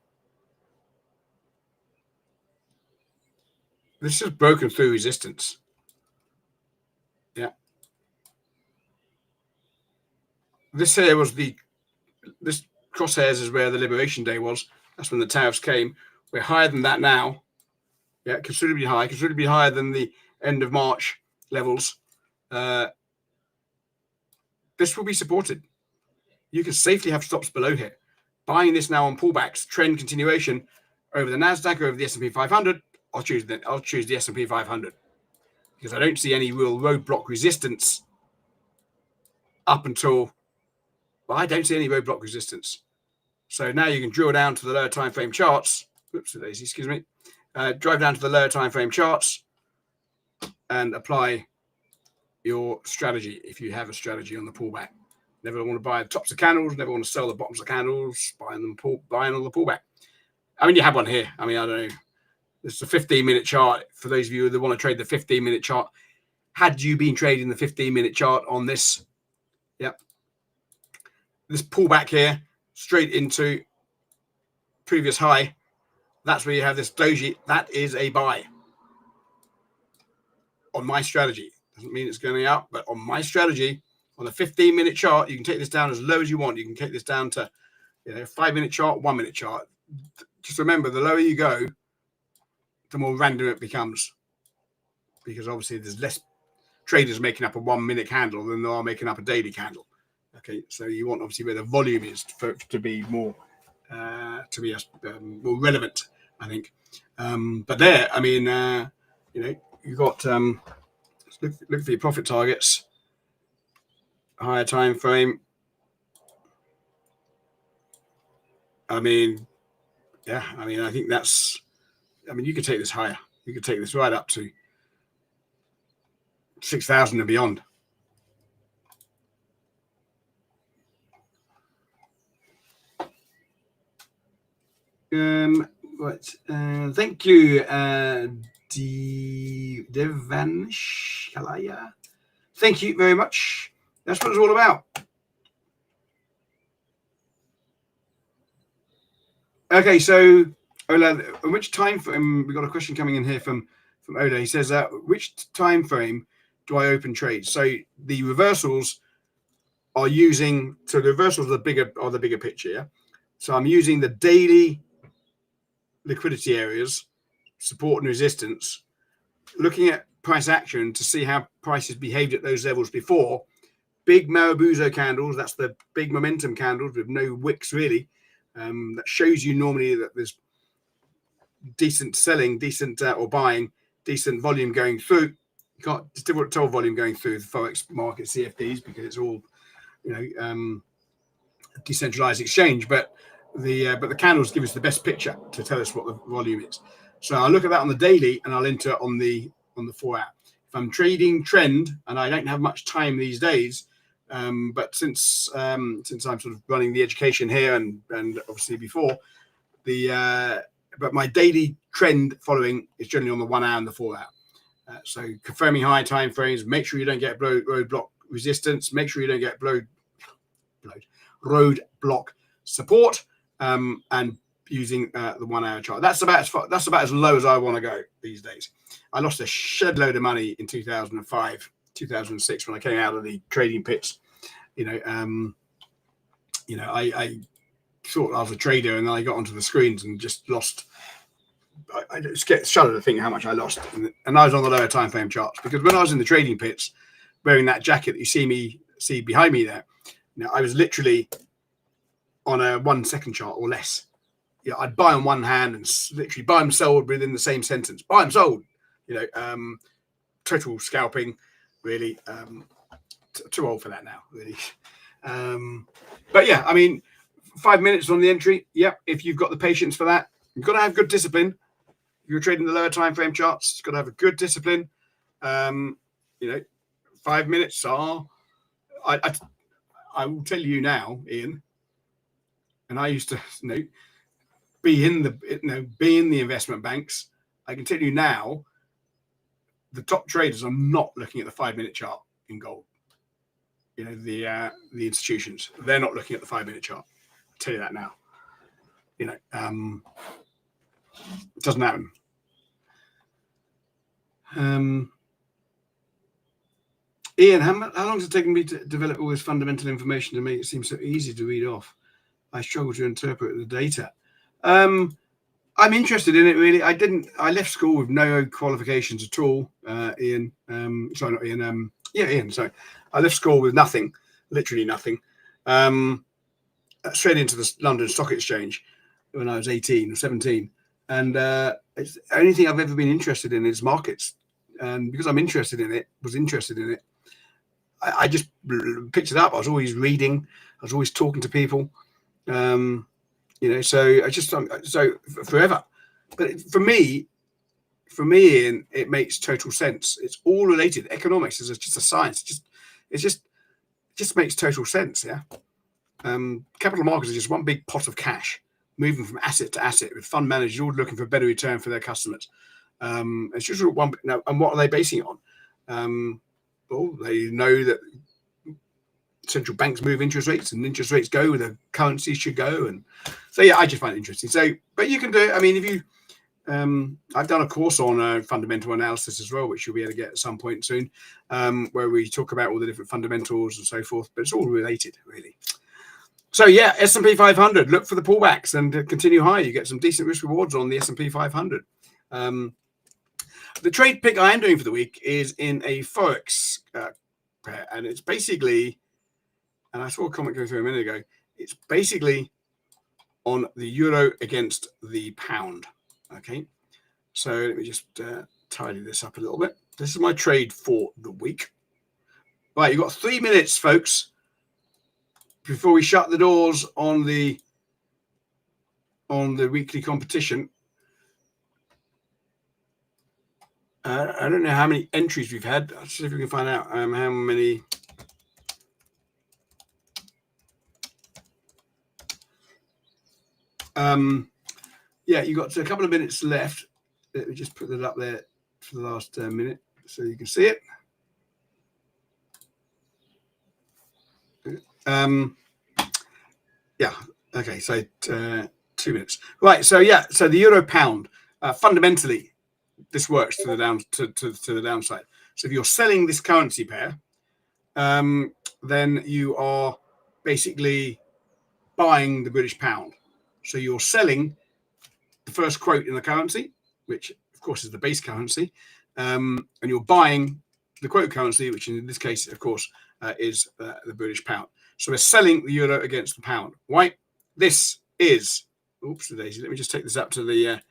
this has broken through resistance. Yeah. This here was this crosshairs is where the Liberation Day was. That's when the tariffs came. We're higher than that now. Yeah, considerably higher than the end of March levels. this will be supported. You can safely have stops below here. Buying this now on pullbacks, trend continuation over the NASDAQ, over the S&P 500. I'll choose the S&P 500 because I don't see any real roadblock resistance up until. Well, I don't see any roadblock resistance. So now you can drill down to the lower time frame charts. Whoops, daisy, excuse me. Drive down to the lower time frame charts and apply your strategy if you have a strategy on the pullback. Never want to buy the tops of candles, never want to sell the bottoms of candles, buying on the pullback. I mean, you have one here. I mean, I don't know. This is a 15-minute chart. For those of you that want to trade the 15-minute chart, had you been trading the 15-minute chart on this, yep, this pullback here, straight into previous high, that's where you have this doji. That is a buy on my strategy. Doesn't mean it's going up, but on my strategy, on the 15-minute chart, you can take this down as low as you want. You can take this down to 5-minute chart, 1-minute chart. Just remember, the lower you go, the more random it becomes. Because obviously there's less traders making up a 1-minute candle than there are making up a daily candle. Okay, so you want obviously where the volume is to be more more relevant, I think. But there, I mean, you've got look for your profit targets. Higher time frame. I mean, yeah, I mean, I think that's, I mean, you could take this higher. You could take this right up to 6,000 and beyond. Thank you, Devanish Kalaya. Thank you very much. That's what it's all about. Okay, so Ola, which time frame? We got a question coming in here from Ola. He says, which time frame do I open trades? So the reversals are using. So the reversals are the bigger picture. Yeah. So I'm using the daily liquidity areas, support and resistance, looking at price action to see how prices behaved at those levels before. Big Marubozu candles, that's the big momentum candles with no wicks really. That shows you normally that there's decent selling, decent or buying, decent volume going through. You can't still tell volume going through the Forex market CFDs because it's all, decentralized exchange. But the candles give us the best picture to tell us what the volume is. So I'll look at that on the daily and I'll enter on the 4 hour. If I'm trading trend, and I don't have much time these days, but since I'm sort of running the education here and obviously before but my daily trend following is generally on the 1 hour and the 4 hour. So confirming high time frames, make sure you don't get roadblock resistance, make sure you don't get roadblock support, and using the 1 hour chart. That's about as low as I want to go these days. I lost a shed load of money in 2005, 2006 when I came out of the trading pits. I thought I was a trader, and then I got onto the screens and just lost. I just get shuddered to think how much I lost, and I was on the lower time frame charts because when I was in the trading pits, wearing that jacket that you see behind me there, I was literally on a 1 second chart or less. I'd buy on one hand and literally buy and sold within the same sentence. Buy and sold, total scalping, really. Too old for that now, really. But yeah, I mean, 5 minutes on the entry. Yep, if you've got the patience for that, you've got to have good discipline. If you're trading the lower time frame charts, you've got to have a good discipline. 5 minutes are. I will tell you now, Ian, and I used to be in the investment banks. I can tell you now, the top traders are not looking at the 5 minute chart in gold. The institutions, they're not looking at the 5 minute chart. I'll tell you that now. It doesn't happen. Ian, how long has it taken me to develop all this fundamental information to make it seem so easy to read off? I struggle to interpret the data. I'm interested in it, really. I left school with no qualifications at all, Ian. Sorry, not Ian. Yeah, Ian. So I left school with nothing, literally nothing. Straight into the London Stock Exchange when I was 18 or 17. And it's the only thing I've ever been interested in is markets. And because I'm interested in it, I just picked it up. I was always reading. I was always talking to people. So I just so forever. But for me, Ian, it makes total sense. It's all related. Economics is just a science. It just makes total sense. Yeah. Capital markets are just one big pot of cash moving from asset to asset with fund managers all looking for a better return for their customers. It's just one. Now, and what are they basing it on? Well, they know that central banks move interest rates, and interest rates go where the currency should go. And so, yeah, I just find it interesting. So, but you can do it. I mean, if you, I've done a course on fundamental analysis as well, which you'll be able to get at some point soon, where we talk about all the different fundamentals and so forth. But it's all related, really. So yeah, S&P 500. Look for the pullbacks and continue high. You get some decent risk rewards on the S&P 500. The trade pick I am doing for the week is in a Forex pair, and it's basically, and I saw a comment go through a minute ago. It's basically on the euro against the pound. Okay, so let me just tidy this up a little bit. This is my trade for the week. Right, you've got 3 minutes, folks, before we shut the doors on the weekly competition. I don't know how many entries we've had. Let's see if we can find out how many. Yeah, you've got a couple of minutes left. Let me just put that up there for the last minute so you can see it. Yeah. Okay. So 2 minutes. Right. So yeah. So the euro pound fundamentally, this works to the down to the downside. So if you're selling this currency pair, then you are basically buying the British pound. So you're selling the first quote in the currency, which of course is the base currency, and you're buying the quote currency, which in this case, of course, is the British pound. So we're selling the euro against the pound. Right? This is. Oops, daisy. Let me just take this up to the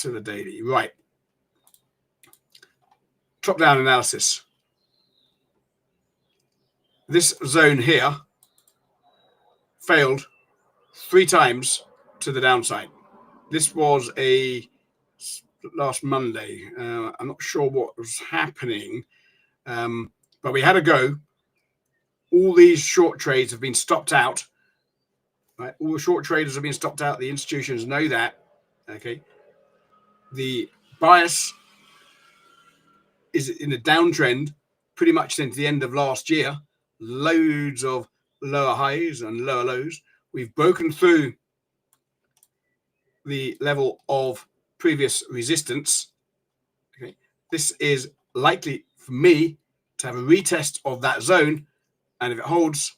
daily. Right. Top-down analysis. This zone here failed 3 times to the downside. This was last Monday. I'm not sure what was happening, but we had a go. All these short trades have been stopped out. Right? All the short traders have been stopped out. The institutions know that. Okay. The bias is in a downtrend pretty much since the end of last year. Loads of lower highs and lower lows. We've broken through the level of previous resistance. Okay, this is likely for me to have a retest of that zone, and if it holds,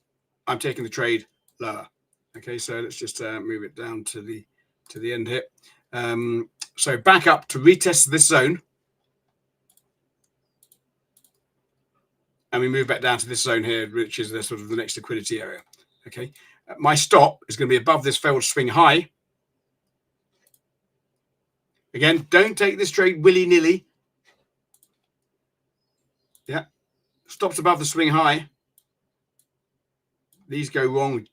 I'm taking the trade lower. Okay, so let's just move it down to the end here. So back up to retest this zone, and we move back down to this zone here, which is the sort of the next liquidity area. Okay, my stop is going to be above this failed swing high. Again, don't take this trade willy-nilly. Yeah, stops above the swing high. These go wrong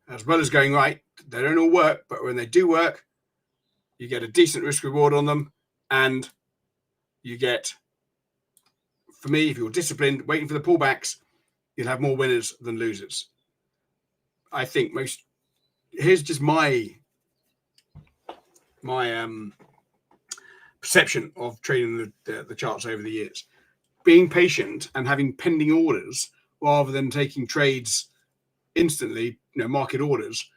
as well as going right. They don't all work, but when they do work, you get a decent risk reward on them, and you get, for me, if you're disciplined, waiting for the pullbacks, you'll have more winners than losers. I think here's just my perception of trading the charts over the years. Being patient and having pending orders rather than taking trades instantly, market orders,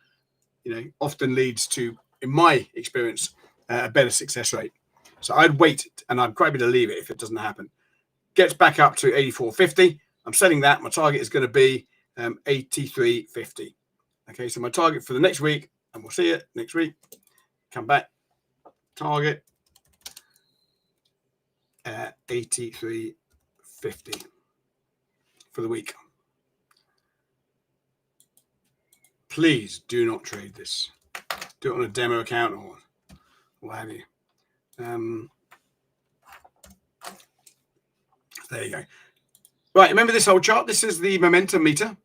often leads to, in my experience, a better success rate. So I'd wait, and I'd quite a bit to leave it if it doesn't happen. Gets back up to 84.50. I'm selling that. My target is going to be 83.50. Okay, so my target for the next week, and we'll see it next week. Come back. Target 83.50 for the week. Please do not trade this. Do it on a demo account or what have you. There you go. Right, remember this whole chart? This is the momentum meter.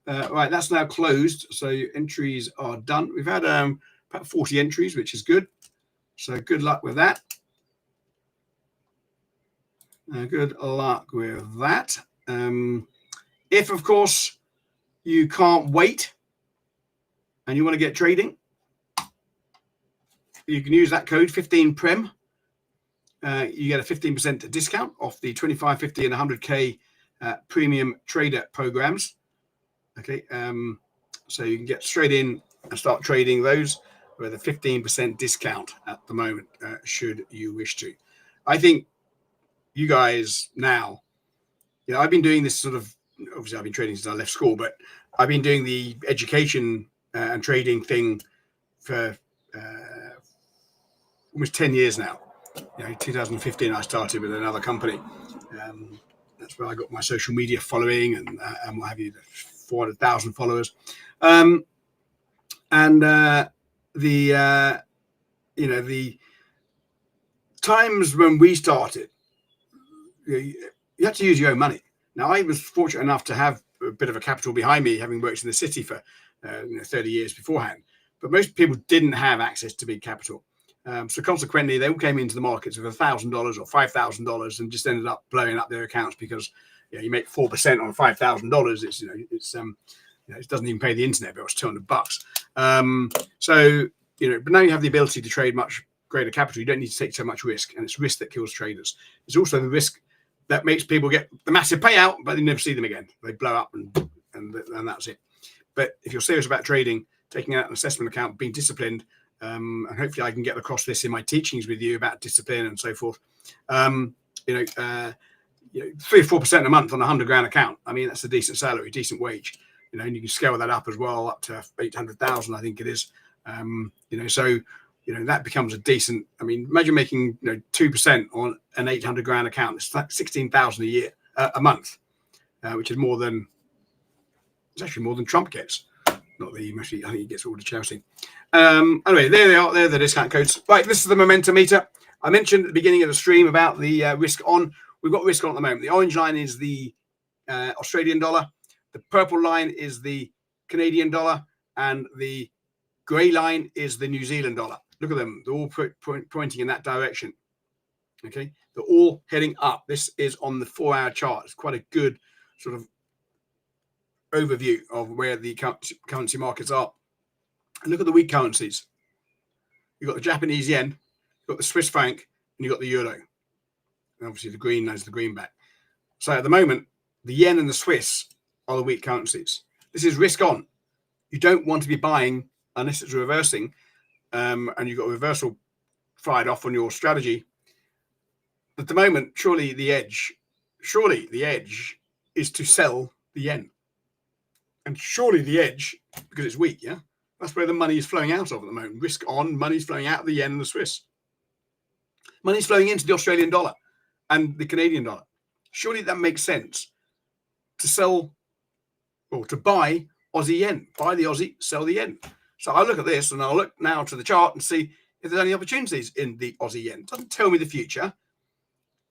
Right, that's now closed, so entries are done. We've had about 40 entries, which is good. So good luck with that. Good luck with that. If, of course, you can't wait and you want to get trading, you can use that code 15PREM. You get a 15% discount off the 25, 50, and 100K premium trader programs. Okay, so you can get straight in and start trading those with a 15% discount at the moment, should you wish to. I think you guys now, you know, I've been doing this sort of, obviously I've been trading since I left school, but I've been doing the education and trading thing for almost 10 years now. You know, 2015 I started with another company. That's where I got my social media following and what have you, 400,000 followers. You know, the times when we started, you had to use your own money. Now, I was fortunate enough to have a bit of a capital behind me, having worked in the city for 30 years beforehand. But most people didn't have access to big capital. So consequently, they all came into the markets with $1,000 or $5,000 and just ended up blowing up their accounts because, you know, you make 4% on $5,000. It's, you know, it doesn't even pay the internet bill. It's $200. So, you know, but now you have the ability to trade much greater capital. You don't need to take so much risk, and it's risk that kills traders. It's also the risk that makes people get the massive payout, but they never see them again. They blow up and that's it. But if you're serious about trading, taking out an assessment account, being disciplined, and hopefully I can get across this in my teachings with you about discipline and so forth. You know, 3 or 4% a month on a $100,000 account. I mean, that's a decent salary, decent wage. You know, and you can scale that up as well, up to 800,000, I think it is. You know, so, you know, that becomes a decent. I mean, imagine making 2% on an $800,000 account. It's like 16,000 a year, a month, which is more than. It's actually more than Trump gets. Not that he mostly, I think he gets all to Chelsea. Anyway, there they are. They're the discount codes. Right, this is the momentum meter. I mentioned at the beginning of the stream about the risk on. We've got risk on at the moment. The orange line is the Australian dollar. The purple line is the Canadian dollar. And the grey line is the New Zealand dollar. Look at them. They're all pointing in that direction. Okay. They're all heading up. This is on the 4-hour chart. It's quite a good sort of overview of where the currency markets are. And look at the weak currencies. You've got the Japanese yen, you've got the Swiss franc, and you've got the euro. And obviously the green is the greenback. So at the moment, the yen and the Swiss are the weak currencies. This is risk on. You don't want to be buying unless it's reversing, and you've got a reversal fired off on your strategy. At the moment, surely the edge is to sell the yen. And surely the edge, because it's weak, yeah? That's where the money is flowing out of at the moment. Risk on, money's flowing out of the yen and the Swiss. Money's flowing into the Australian dollar and the Canadian dollar. Surely that makes sense to sell or to buy Aussie yen. Buy the Aussie, sell the yen. So I look at this and I'll look now to the chart and see if there's any opportunities in the Aussie yen. It doesn't tell me the future.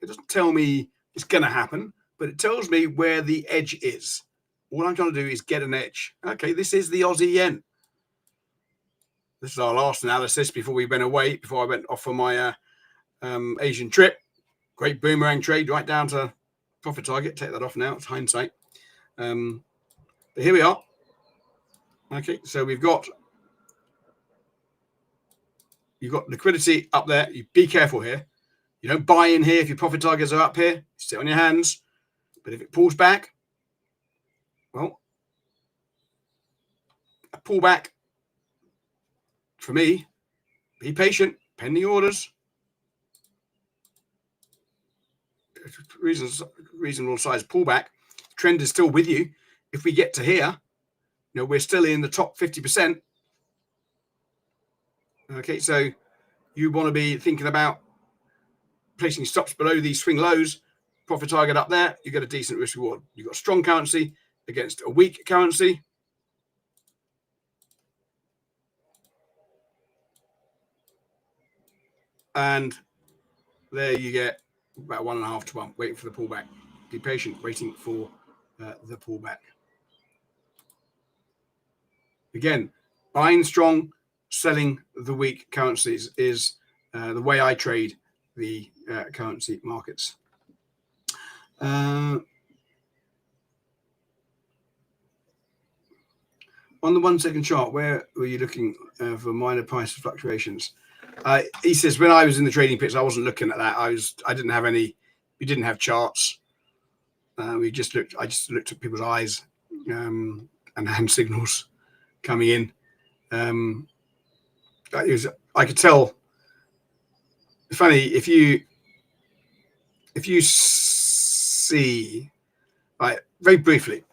It doesn't tell me it's going to happen, but it tells me where the edge is. All I'm trying to do is get an edge. Okay, this is the Aussie yen. This is our last analysis before we went away, before I went off for my Asian trip. Great boomerang trade right down to profit target. Take that off now. It's hindsight. But here we are. Okay, so you've got liquidity up there. You be careful here. You don't buy in here if your profit targets are up here. Sit on your hands. But if it pulls back, well, a pullback for me, be patient, pending orders. Reasonable size pullback. Trend is still with you. If we get to here, we're still in the top 50%. Okay, so you want to be thinking about placing stops below these swing lows, profit target up there, you get a decent risk reward. You've got strong currency against a weak currency. And there you get about 1.5 to 1, waiting for the pullback. Be patient, waiting for the pullback. Again, buying strong, selling the weak currencies is the way I trade the currency markets. On the 1 second chart, where were you looking for minor price fluctuations? He says, when I was in the trading pits, I wasn't looking at that. I didn't have any. We didn't have charts. I just looked at people's eyes and hand signals coming in. I could tell. It's funny if you see, like, very briefly,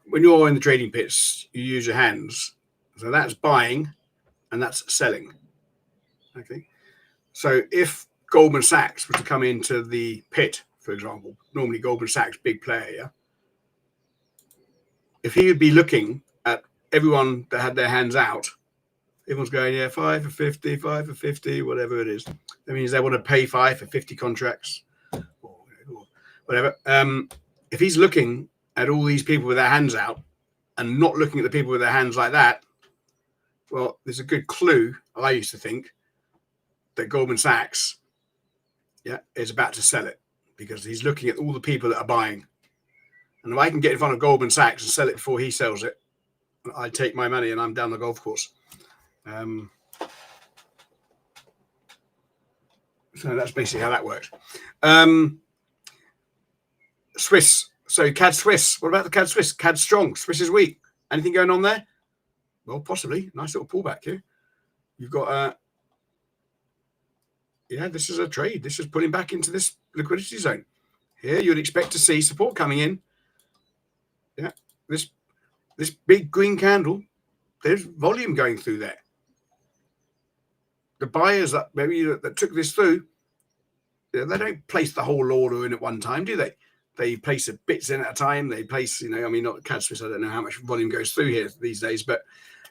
when you're in the trading pits, you use your hands. So that's buying and that's selling. Okay. So if Goldman Sachs were to come into the pit, for example, normally Goldman Sachs, big player, yeah? If he would be looking at everyone that had their hands out, everyone's going, yeah, 5 for 50, 5 for 50, whatever it is. That means they want to pay 5 for 50 contracts or whatever. If he's looking at all these people with their hands out and not looking at the people with their hands like that, well, there's a good clue, I used to think, that Goldman Sachs, yeah, is about to sell it, because he's looking at all the people that are buying. And if I can get in front of Goldman Sachs and sell it before he sells it, I take my money and I'm down the golf course. So that's basically how that works. Swiss. So CAD Swiss. What about the CAD Swiss? CAD strong. Swiss is weak. Anything going on there? Well, possibly. Nice little pullback here. You've got yeah, this is a trade. This is pulling back into this liquidity zone. Here you'd expect to see support coming in. Yeah, this big green candle, there's volume going through there. The buyers that maybe that took this through, they don't place the whole order in at one time, do they? They place the bits in at a time. They place, I mean, not CAD Swiss. I don't know how much volume goes through here these days, but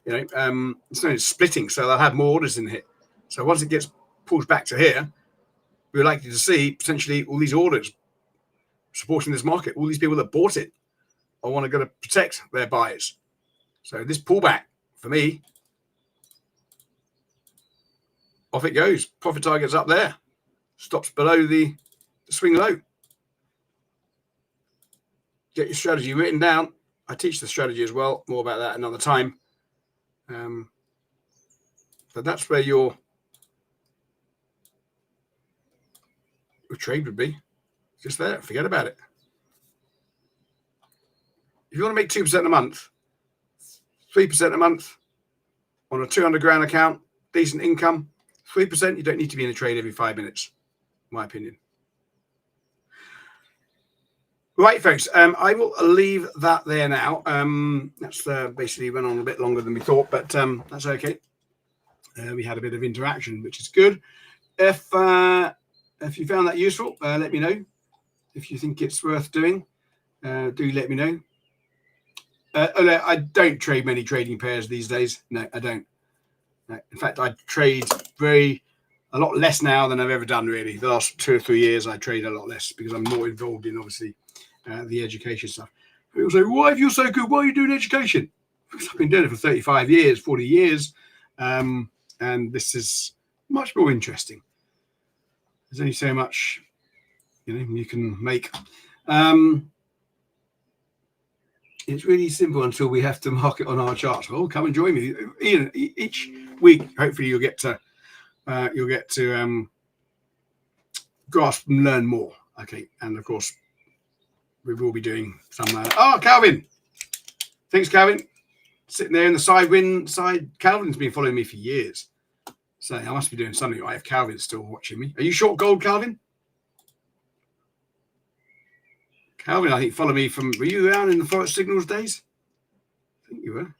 it's no splitting, so they'll have more orders in here. So once it pulls back to here, we're likely to see potentially all these orders supporting this market. All these people that bought it are going to protect their buyers. So this pullback, for me, off it goes. Profit target's up there. Stops below the swing low. Get your strategy written down. I teach the strategy as well. More about that another time. But that's where your trade would be. Just there. Forget about it. If you want to make 2% a month, 3% a month on a 200 grand account, decent income, 3%, you don't need to be in a trade every 5 minutes, in my opinion. Right, folks, I will leave that there now. That's basically went on a bit longer than we thought, but that's okay. We had a bit of interaction, which is good. If you found that useful, let me know. If you think it's worth doing, do let me know. I don't trade many trading pairs these days. No, I don't. No. In fact, I trade a lot less now than I've ever done, really. The last 2 or 3 years, I trade a lot less because I'm more involved in, obviously, the education stuff. People say, why, if you're so good, why are you doing education? Because I've been doing it for 35 years, 40 years, and this is much more interesting. There's only so much, you can make. It's really simple until we have to mark it on our charts. Well, come and join me. Ian, each week, hopefully, you'll get to grasp and learn more. Okay, and of course, we will be doing some. Calvin, thanks, Calvin. Sitting there in the side. Calvin's been following me for years, so I must be doing something right if Calvin's still watching me. Are you short gold, Calvin? Calvin, I think, followed me from. Were you around in the Forex Signals days? I think you were.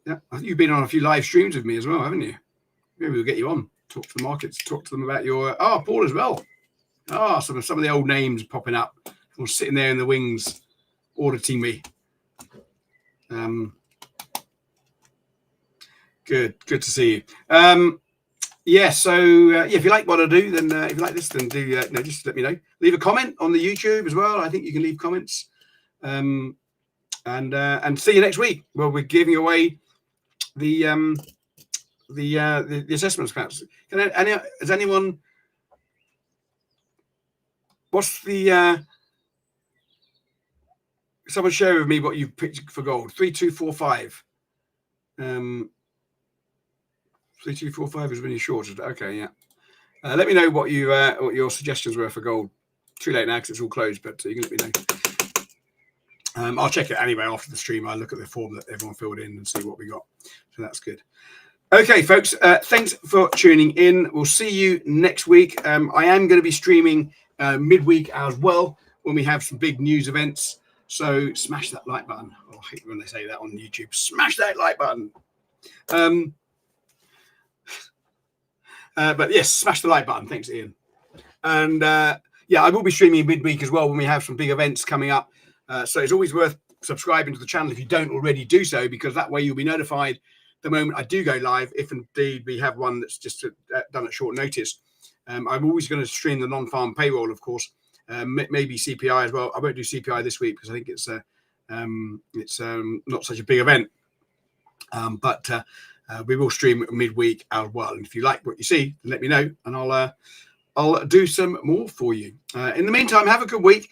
Yeah, I think you've been on a few live streams with me as well, haven't you? Maybe we'll get you on talk to the markets, talk to them about your Paul as well. Some of the old names popping up, or sitting there in the wings auditing me. Good to see you. If you like what I do, then if you like this, then do just let me know. Leave a comment on the YouTube as well. I think you can leave comments. And see you next week. Well, we're giving away the assessments perhaps. Has anyone? What's the? Someone share with me what you've picked for gold. 3245. 3245 is really short. Okay, yeah. Let me know what your suggestions were for gold. Too late now because it's all closed, but you can let me know. I'll check it anyway after the stream. I'll look at the form that everyone filled in and see what we got. So that's good. Okay, folks. Thanks for tuning in. We'll see you next week. I am going to be streaming midweek as well when we have some big news events. So smash that like button. Oh, I hate when they say that on YouTube. Smash that like button. But yes, smash the like button. Thanks, Ian. And I will be streaming midweek as well when we have some big events coming up. So it's always worth subscribing to the channel if you don't already do so, because that way you'll be notified the moment I do go live, if indeed we have one that's just done at short notice. I'm always going to stream the non-farm payroll, of course, maybe CPI as well. I won't do CPI this week because I think it's not such a big event. But we will stream midweek as well. And if you like what you see, then let me know, and I'll do some more for you. In the meantime, have a good week.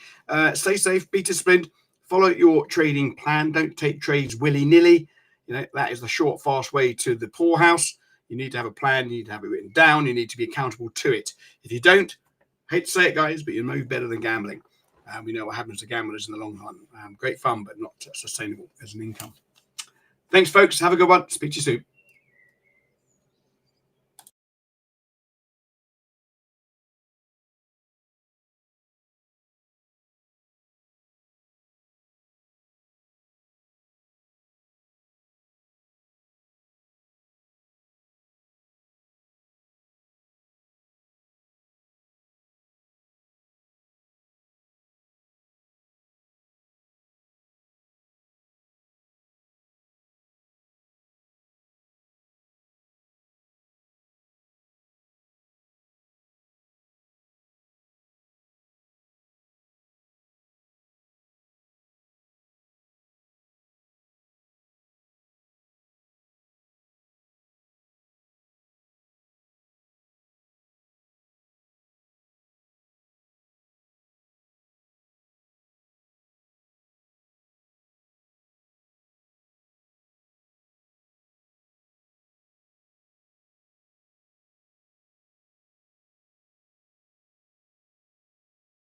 Stay safe, be disciplined, follow your trading plan. Don't take trades willy-nilly. That is the short, fast way to the poorhouse. You need to have a plan. You need to have it written down. You need to be accountable to it. If you don't, hate to say it, guys, but you know better than gambling. We know what happens to gamblers in the long run. Great fun, but not sustainable as an income. Thanks, folks. Have a good one. Speak to you soon.